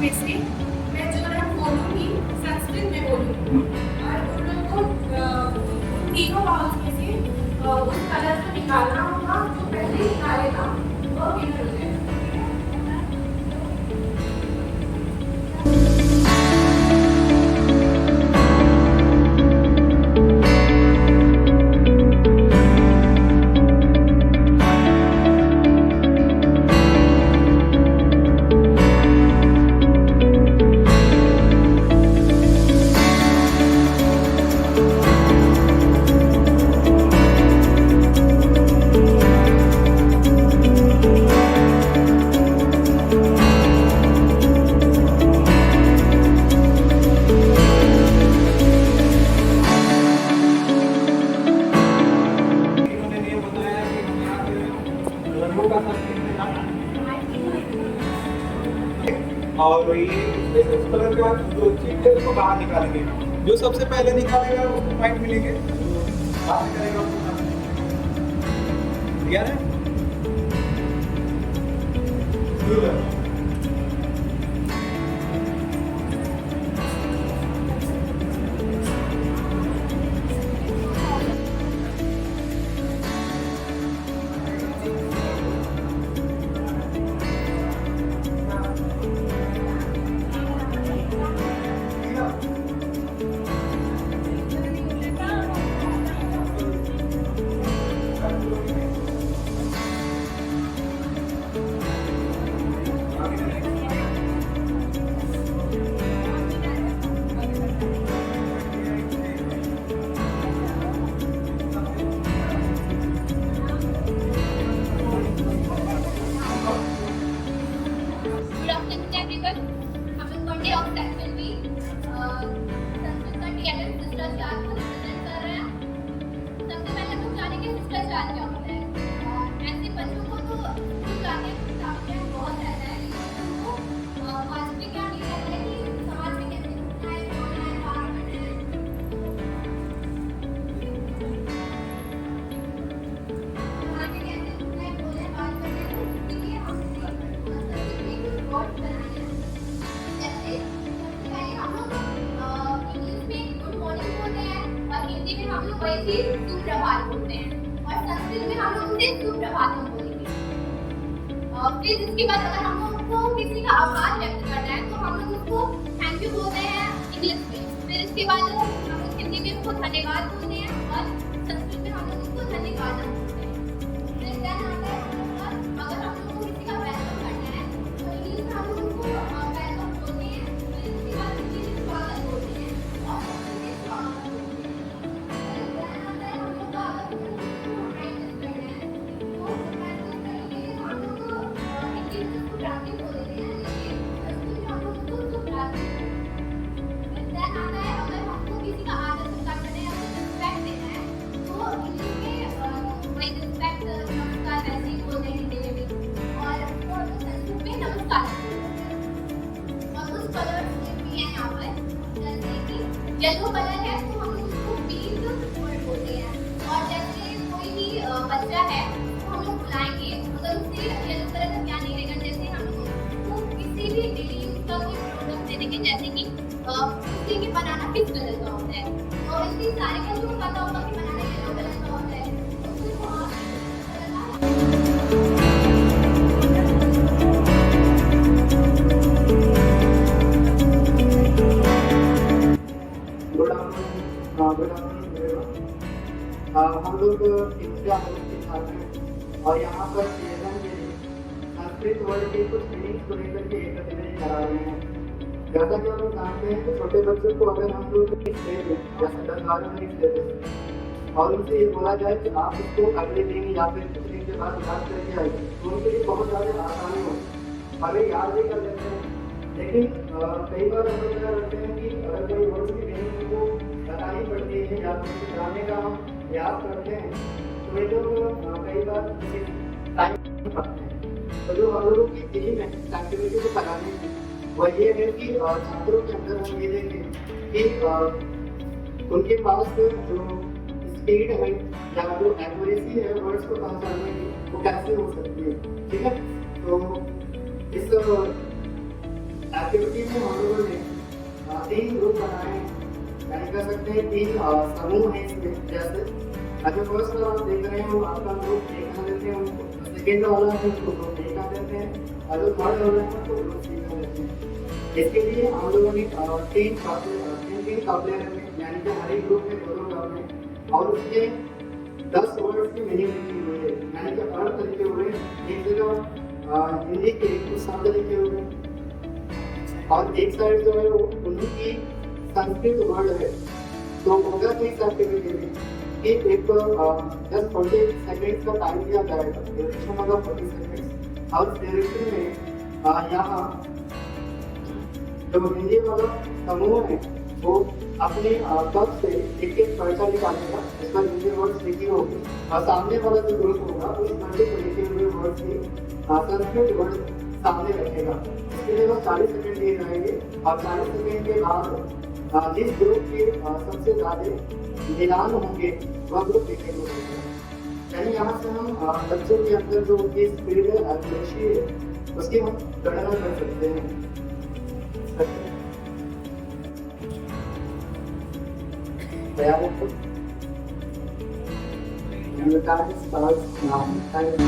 में से मैं जो है बोलूँगी संस्कृत में बोलूँगी और उन लोगों को तीनों बाउल्स में से उस कलर को निकालना होगा। जो पहले निकालेगा वो विनर हो जाएगा। और ये इस कलर के बाद जो चीज है उसको बाहर निकालेंगे। जो सबसे पहले निकालेगा उसको पॉइंट मिलेंगे। बाहर निकालेगा ठीक है। वैसे सुप्रभात बोलते हैं और संस्कृत में हम लोग उसे सुप्रभातम बोलेंगे। फिर इसके बाद अगर हम लोग को किसी का आभार व्यक्त करना है तो हम लोग उसको थैंक यू बोलते हैं इंग्लिश में। फिर इसके बाद हम लोग हिंदी में उसको धन्यवाद बोलते हैं और संस्कृत में हम लोग उसको धन्यवाद बोलते हैं। फिर देन आता है अगर हम लोग को किसी का वेलकम करना है तो इंग्लिश में हम लोग उसको वेलकम बोलते हैं। फिर इसके बाद हिंदी में स्वागत बोलते हैं और संस्कृत में स्वागत बोलते हैं। येलो कलर है तो हम उसको पिंक बोलते हैं और जैसे कोई भी बच्चा है तो हम लोग बुलाएंगे अगर उससे येलो कलर का क्या नहीं रहेगा। जैसे हम लोग उसको किसी भी डेली यूज का कोई प्रोडक्ट दे देंगे जैसे कि उससे कि बनाना किस कलर का होता है और इसके सारे का जो पता होगा कि बनाना येलो कलर का होता है हम लोग इंडिया के छात्र हैं और यहाँ पर सीजन के लिए संस्कृत वर्ड के कुछ मीनिंग्स को लेकर के एकत्रित करा रहे हैं। जैसा कि हम लोग जानते हैं कि छोटे बच्चों को अगर हम लोग जैसे 10-12 मिनट देते हैं और उनसे ये बोला जाए कि आप उसको अगले दिन या फिर कुछ दिन के बाद याद करके आइए तो उनके लिए बहुत ज़्यादा आसानी हो, हमें याद भी कर लेते हैं। लेकिन कई बार हम लोग क्या करते हैं कि अगर कोई वर्ड की मीनिंग को बतानी पड़ती है या फिर जानने का हम याद करते हैं तो ये लोग कई बार टाइम पाते हैं। तो जो हम लोगों की थीम है एक्टिविटी को कराने की वह ये है कि छात्रों के अंदर हम ये देखें कि उनके पास जो स्पीड है या जो एक्यूरेसी है वर्ड्स को पहचानने की वो कैसे हो सकती है। ठीक है, तो इस एक्टिविटी में 3 समूह हैं इसमें। जैसे अगर फर्स्ट वाला आप देख रहे हो आपका ग्रुप ए का देते हैं उनको, सेकेंड वाला है उसको ग्रुप बी का देते हैं और जो थर्ड वाला है उसको ग्रुप सी का देते हैं। इसके लिए हम लोगों ने 3 काबिलियत रखे, यानी कि हर एक ग्रुप में 2 काबिलियत और उसके 10 वर्ड की मीनिंग लिखी हुई है, यानी कि अर्थ लिखे हुए। एक जगह हिंदी के कुछ शब्द लिखे हुए और एक साइड जो है वो उनकी संस्कृत वर्ड है। तो होगा तो इस एक्टिविटी में कि एक 10-40 सेकेंड का टाइम दिया जाएगा, ड्यूरेशन होगा 40 सेकेंड और ड्यूरेशन में यहाँ जो हिंदी वाला समूह है वो अपने तब से एक पर्चा निकालेगा, इस पर हिंदी वर्ड्स लिखी होगी और सामने वाला जो ग्रुप होगा उस पर्चे को लिखे हुए वर्ड्स की संस्कृत वर्ड सामने रखेगा। इसके लिए वो 40 सेकेंड दिए जाएंगे और 40 सेकेंड के बाद जिस ग्रुप के सबसे ज्यादा मिलान होंगे वह ग्रुप लिखे होगा। यानी यहाँ से हम बच्चों के अंदर जो उनकी स्पीड है, एक्यूरेसी है, उसकी हम गणना कर सकते हैं। तैयार है? The time starts now. Thank you.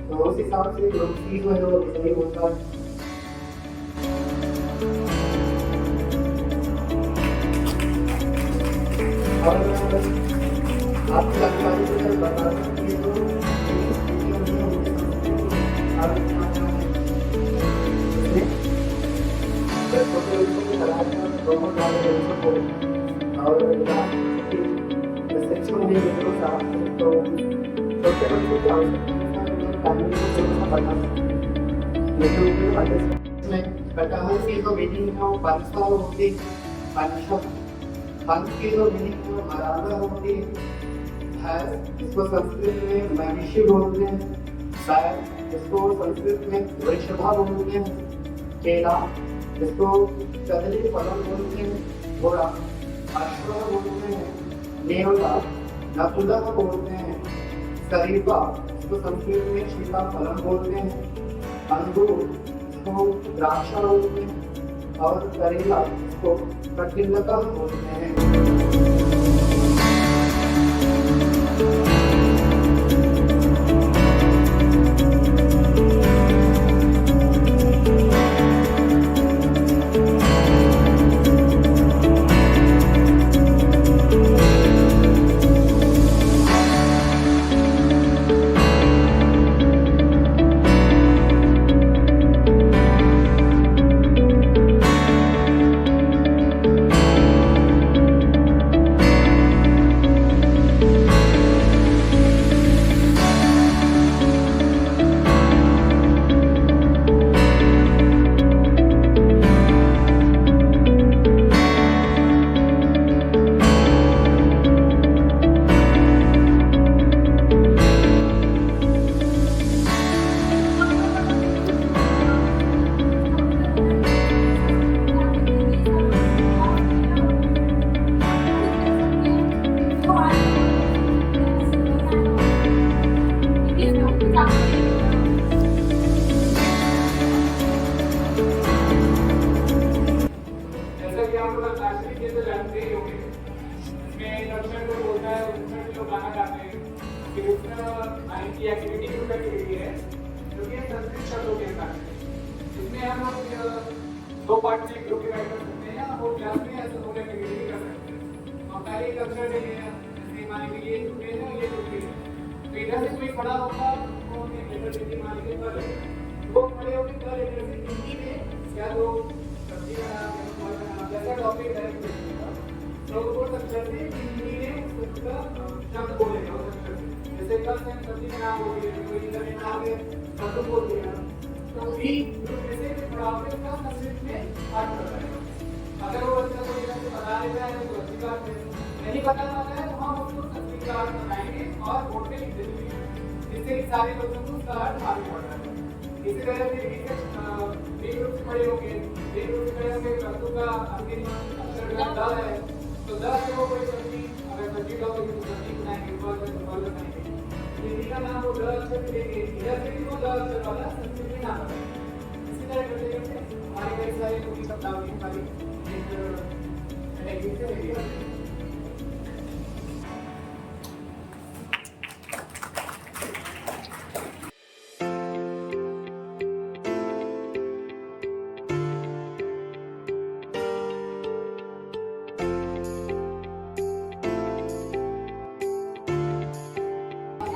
तो उस हिसाब से ग्रुप सी जो है वो सही होता है। और आपकी जानकारी को सर बता दें कि जो छोटे बच्चों की तलाश दोनों बच्चों को और सेक्शन में तो छोटे बच्चों की आवश्यकता विटामिन की जो मीनिंग है वो पाकिस्तान होती है, पंच की जो मीनिंग है मरादा होती है, इसको संस्कृत में महिषी बोलते हैं, शायद इसको संस्कृत में वृषभा बोलते हैं, केला इसको कदली फलन बोलते हैं, घोड़ा अश्व बोलते हैं, नेवला नकुला बोलते हैं, शरीफा इसको संस्कृत में सीताफलम बोलते हैं, अंगूर इसको द्राक्षा बोलते हैं और करेला इसको कटिलता बोलते हैं। एक्टिविटी ग्रुप एक्टिविटी है जो कि संस्कृत शब्दों के साथ है। इसमें हम लोग 2 पार्ट में ग्रुप डिवाइड कर सकते हैं और क्लास में ऐसे 2 एक्टिविटी भी कर सकते हैं। हम पहले कल्चर डे है, जैसे मान लीजिए ये ग्रुप है ये ग्रुप है, तो इधर से कोई खड़ा होगा तो लेटर देती मान लीजिए पर वो खड़े होकर कर लेटर से हिंदी में या तो सब्जी बनाना जैसा टॉपिक है तो उस अक्षर से हिंदी में उसका शब्द बोलेगा उस अक्षर से। जैसे कल से सब्जी में नाम बोल दिया, कोई इधर में नाम है शब्द बोल दिया, तो भी जैसे प्रॉब्लम का संस्कृत में पाठ करता है। अगर वो बच्चा को इधर से बता देता है तो अच्छी बात है, नहीं बता पाता है तो हम उसको संस्कृत का अर्थ बताएंगे और बोर्ड पे लिख देंगे, जिससे कि सारे बच्चों को उसका अर्थ मालूम पड़ता है। इसी तरह से एक रूप से पढ़े होंगे, एक रूप से पढ़े होंगे वस्तु का अंतिम अक्षर द है, तो द से वो कोई सब्जी, अगर सब्जी का कोई सब्जी बनाएंगे फल बनाएंगे, हिंदी का नाम वो द अक्षर से लेंगे, इधर से भी वो द अक्षर वाला संस्कृत में नाम है। इसी तरह करते करते हमारे कई सारे पूरी शब्दावली हमारी एक से लेके आते हैं।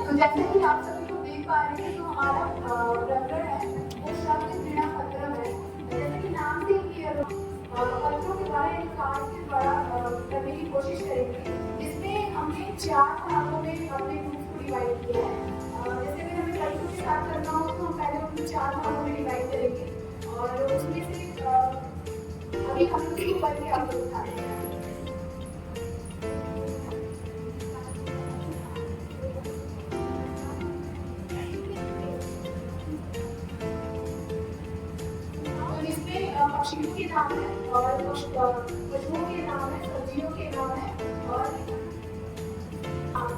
तो जैसे कि आप सभी लोग देख पा रहे हैं, जो हमारा प्रकरण है वो शब्द क्रीड़ा पत्रम है। जैसे कि नाम से ही पत्रों के द्वारा एक कार्ड के द्वारा करने की कोशिश करेंगे, जिसमें हमने 4 भागों में अपने ग्रुप को डिवाइड किया है। जैसे कि हमें लड़कों के साथ करना हो तो हम पहले उनको 4 भागों में डिवाइड करेंगे और उसमें से अभी हम लोग शुरू करके आपको दिखाते हैं। पक्षियों के नाम है और पशुओं के नाम है, सब्जियों के नाम है और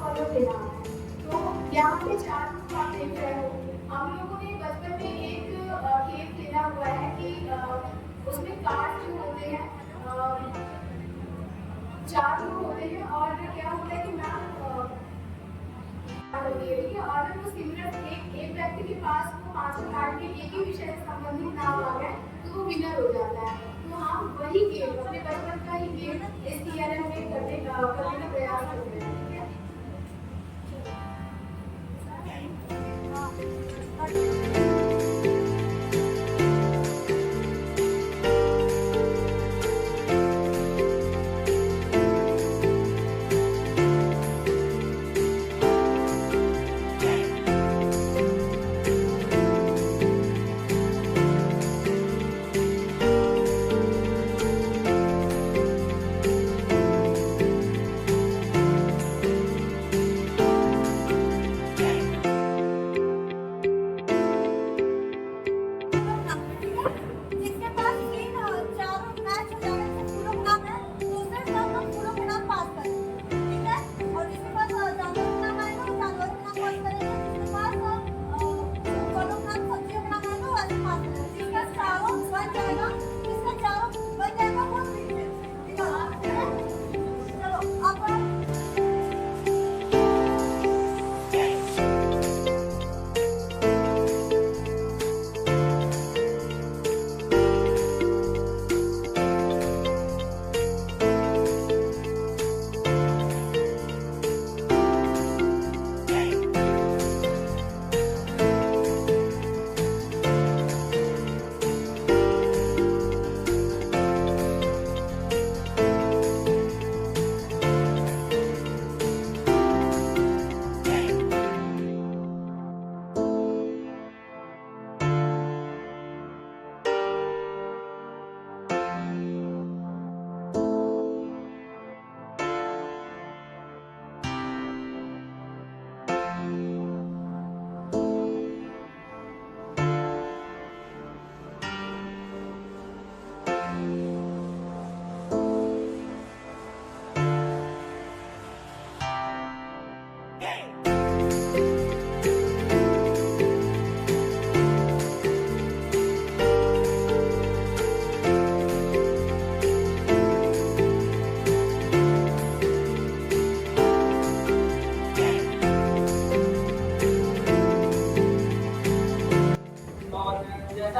फलों के नाम है। तो यहाँ पे 4 ग्रुप आप देख रहे हो। हम लोगों ने बचपन में एक खेल खेला हुआ है कि उसमें कार्ड जो होते हैं 4 लोग होते हैं और क्या होता है कि मैम और वो सिमिलर एक व्यक्ति के पास वो 5 कार्ड के एक ही विषय से संबंधित नाम आ गए तो वो विनर हो जाता है। तो हम वही गेम अपने बचपन का ही गेम इस TRM में करने का प्रयास करते हैं।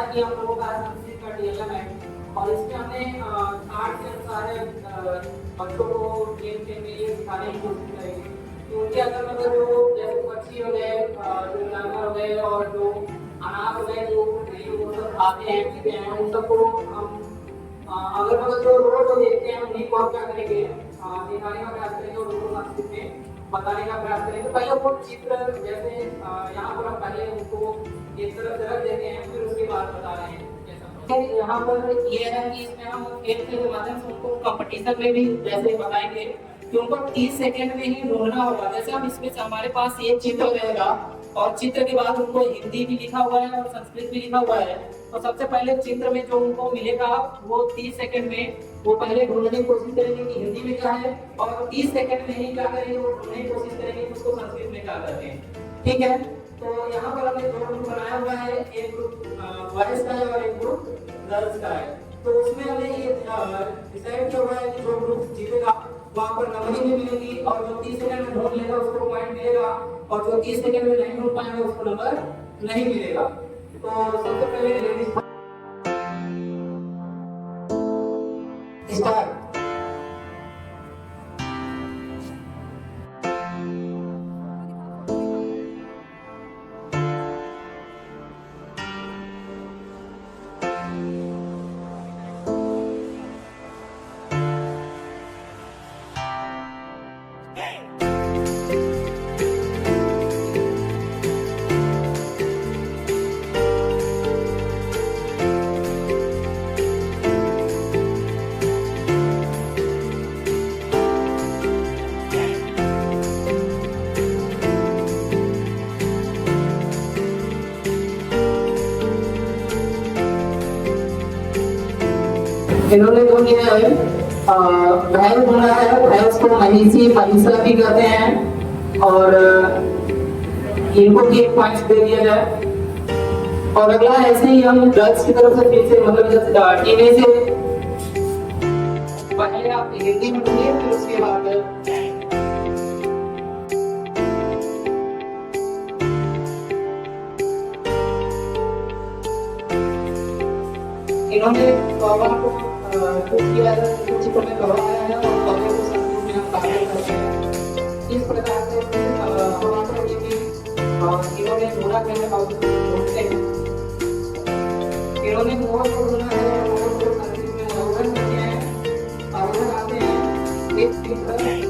कि हम लोगों का संस्कृत का DLM है और इसमें हमने कार्ड के अनुसार बच्चों को गेम खेलने के लिए सिखाने की कोशिश करेंगे। तो उनके अंदर मतलब जो जैसे पक्षी हो गए, जो जानवर हो गए और जो अनाज हो गए, जो वो सब खाते हैं पीते हैं, उन सबको हम अगर मतलब जो रोज जो देखते हैं उन्हीं को हम क्या करेंगे दिखाने का प्रयास करेंगे और उनको संस्कृत में बताने का प्रयास करेंगे। पहले वो चित्र जैसे यहाँ पर हम पहले उनको एक तरफ रख देते हैं, फिर उसके बाद बता रहे हैं। यहाँ पर ये है कि इसमें हम खेल के माध्यम से उनको कंपटीशन में भी जैसे बताएंगे कि उनको 30 सेकंड में ही ढूंढना होगा। जैसे हम इसमें हमारे पास ये चित्र रहेगा और चित्र के बाद उनको हिंदी भी लिखा हुआ है और संस्कृत भी लिखा हुआ है। तो सबसे पहले चित्र में जो उनको मिलेगा वो 30 सेकंड में वो पहले ढूंढने की कोशिश करेंगे कि हिंदी में क्या है, और 30 सेकंड में ही क्या करेंगे वो ढूंढने की कोशिश करेंगे कि उसको संस्कृत में क्या करते हैं। ठीक है, तो यहाँ पर हमने दो ग्रुप बनाया हुआ है, एक ग्रुप बॉयज का है और एक ग्रुप गर्ल्स का है। तो उसमें हमने ये डिसाइड किया हुआ है कि जो ग्रुप जीतेगा वहाँ पर नंबरिंग भी मिलेगी और जो 30 सेकंड में ढूंढ लेगा उसको पॉइंट मिलेगा और जो 30 सेकंड में नहीं ढूंढ पाएगा उसको नंबर नहीं मिलेगा। तो सबसे पहले लेडीज स्टार्ट। इन्होंने जो किया है भैंस बोला है, भैंस को महिषी महिषा भी कहते हैं और इनको भी एक पॉइंट दे दिया जाए। और अगला ऐसे ही हम गर्ल्स की तरफ से फिर से मतलब जैसे टीने से पहले आप हिंदी में बोलिए फिर उसके बाद इन्होंने बाबा को कुछ किया है, कुछ को में करवाया है और बाबा को संस्कृत में हम कार्य करते हैं। इस प्रकार से हमारे ये भी इन्होंने पूरा करने का बोलते हैं। इन्होंने मोर को सुना है और मोर को संस्कृत में अवगत करते हैं, अवगत आते हैं। एक चित्र करते हैं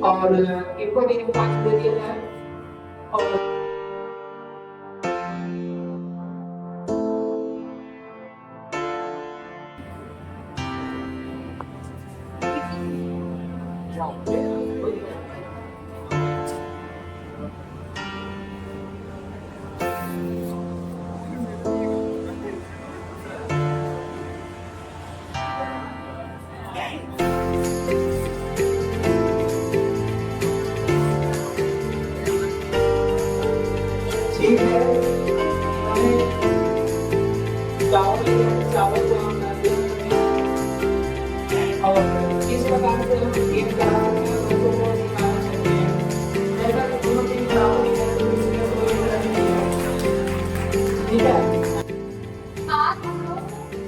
और इनको भी पॉइंट दे दिया जाए। और ठीक है, चावल को हम डालते हैं और इस प्रकार से हम गेम करा सकते हैं, बच्चों को सिखाना सकते हैं। जैसा कि दोनों टीम चावल ठीक है। आज हम लोग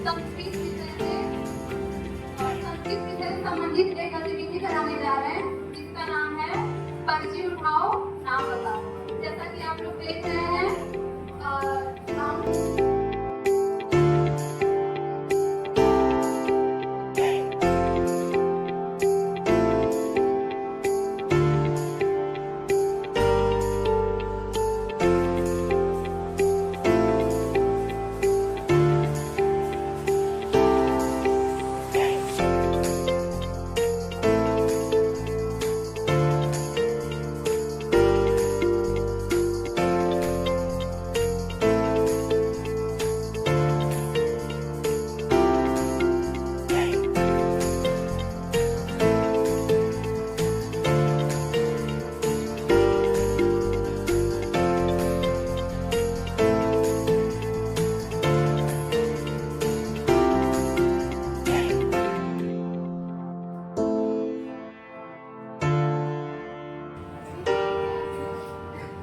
संस्कृत विषय से और संस्कृत विषय से संबंधित एक गतिविधि कराने जा रहे हैं जिसका नाम है पर्ची उठाओ नाम बताओ। जैसा कि आप लोग देख रहे हैं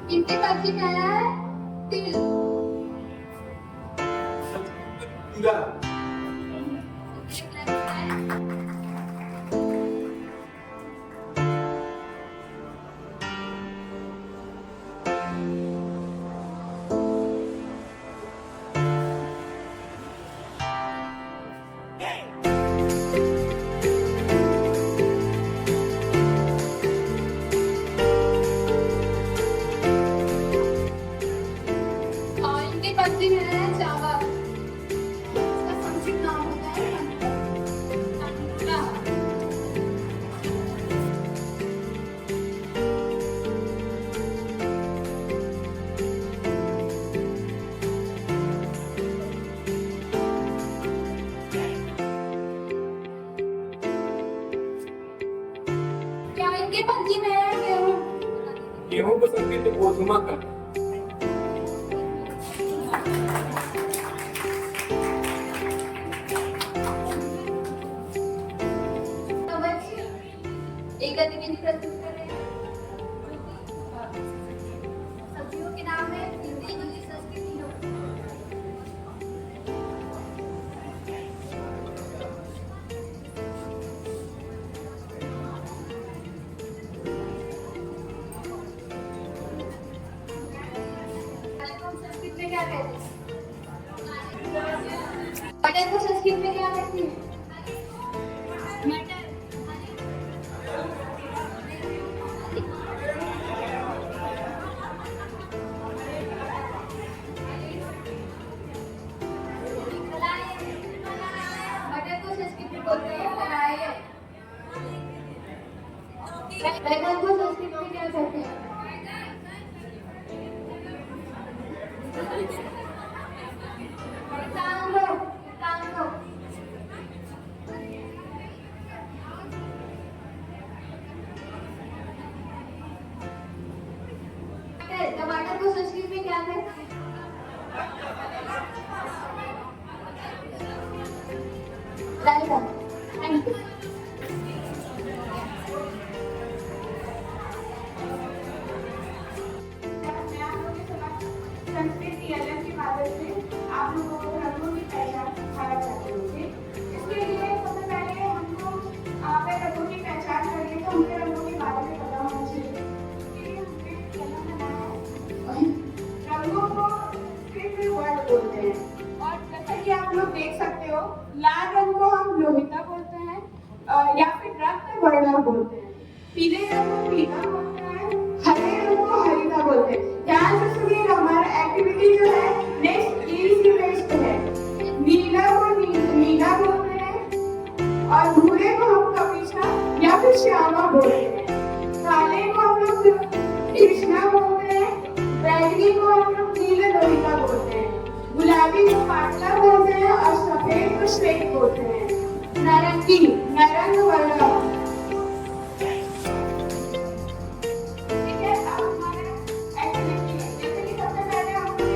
इनके पर्ची क्या है? तिल। सब्जी में है चावल, इसका संक्षिप्त नाम होता है तंदूरा। क्या इनके पंजी में है गेहूं? गेहूं को संस्कृत में गोधुमा का। तो बच्चे एक गतिविधि प्रस्तुत कर रहे हैं। सब्जियों के नाम है हिंदी, इंग्लिश, संस्कृत, तीनों। संस्कृत में क्या कहते हैं? मटर को संस्कृत में क्या कहते हैं? मटर। मटर को संस्कृत में बोलते हैं कलाए। बैंगन को संस्कृत में क्या कहते हैं? टांगो, टांगो। टमाटर को संस्कृत में क्या कहते हैं? Welcome, thank you. संस्कृत की अलग की मदद से आप लोगों को रंगों की पहचान सिखाया जाता है। इसके लिए सबसे पहले हमको अगर रंगों की पहचान करेंगे तो हमें रंगों के बारे में पता होना चाहिए। इसके लिए हमने कलम बनाया है। रंगों को सिर्फ वर्ड बोलते हैं और जैसा कि आप लोग देख सकते हो, लाल रंग को हम लोहिता बोलते हैं या फिर रक्त वर्ण बोलते हैं। पीले रंग को पीला बोलते हैं, हरे रंग को हरिता बोलते हैं। ध्यान से सुनिए, हमारा एक्टिविटी जो है नेक्स्ट इजी वेस्ट है। नीला को नीला बोलते हैं और भूरे को हम कपिशा या फिर श्यामा बोलते हैं। काले को हम लोग कृष्णा बोलते हैं, बैगनी को हम लोग नील लोहिता बोलते हैं, गुलाबी को पाटला बोलते हैं और सफेद को श्वेत बोलते हैं। नारंगी नारंग वर्ण। ठीक है, अब हमारा एक्टिविटी है। जैसे कि सबसे पहले हम ये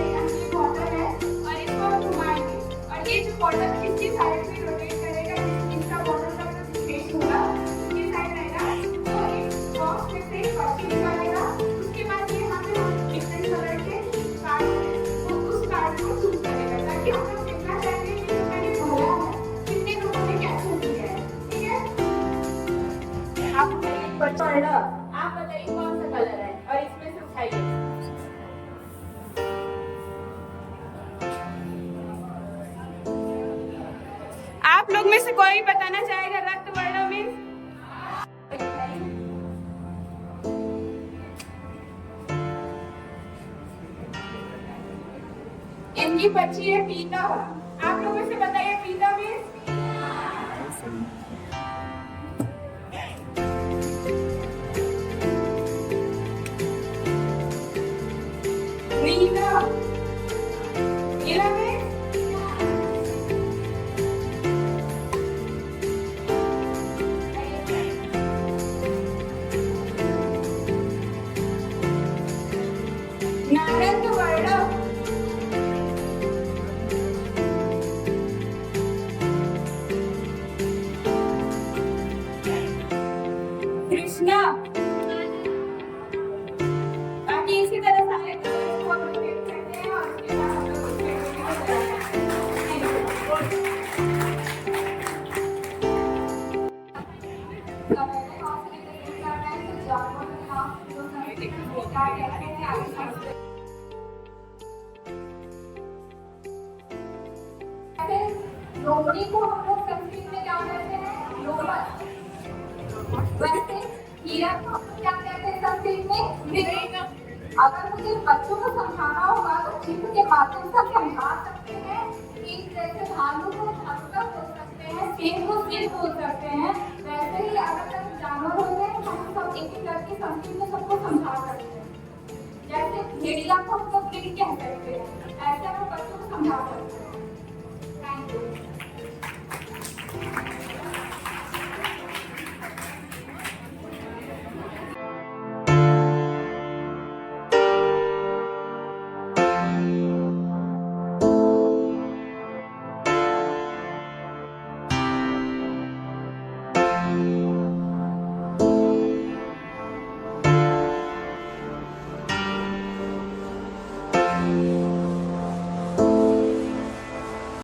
बॉटल है और इसको हम घुमाएंगे और ये जो बॉटल किसकी साइड में रोटेट करेगा, इसका बॉटल का जो स्पेस होगा उसकी साइड रहेगा, तो इस बॉक्स में से पर्ची निकालेगा। उसके बाद ये यहाँ पे हम डिफरेंट कलर के कार्ड है, तो उस कार्ड को चूज करेगा ताकि हम लोग देखना चाहेंगे कि जो मैंने भरा है कितने लोगों ने क्या चूज किया है। ठीक है, आप आप बताइए कौन सा कलर है और इसमें से उठाइए। आप लोग में से कोई बताना चाहेगा रक्त वर्ण में? इनकी पर्ची है पीला। आप लोग में से बताइए पीला में? नीला। नीला में? नारंग वर्ण। कृष्णा। बाकी इसी तरह सारे कलर्स को रोटेट करते हैं और उसके बाद हम लोग उसके लोमड़ी को हम लोग संस्कृत में क्या कहते हैं? लोमड़। वैसे हीरा को हम लोग क्या कहते हैं संस्कृत में? हीरा। अगर मुझे बच्चों को समझाना होगा तो चित्र के माध्यम से समझा सकते हैं कि जैसे भालू को भालू बोल सकते हैं, शेर को शेर बोल सकते हैं, वैसे ही अलग अलग जानवर होते हैं हम सब एक एक करके संस्कृत में सबको समझा सकते हैं। जैसे भेड़िया को हम लोग गिर कह सकते हैं, ऐसे हम बच्चों को समझा सकते हैं।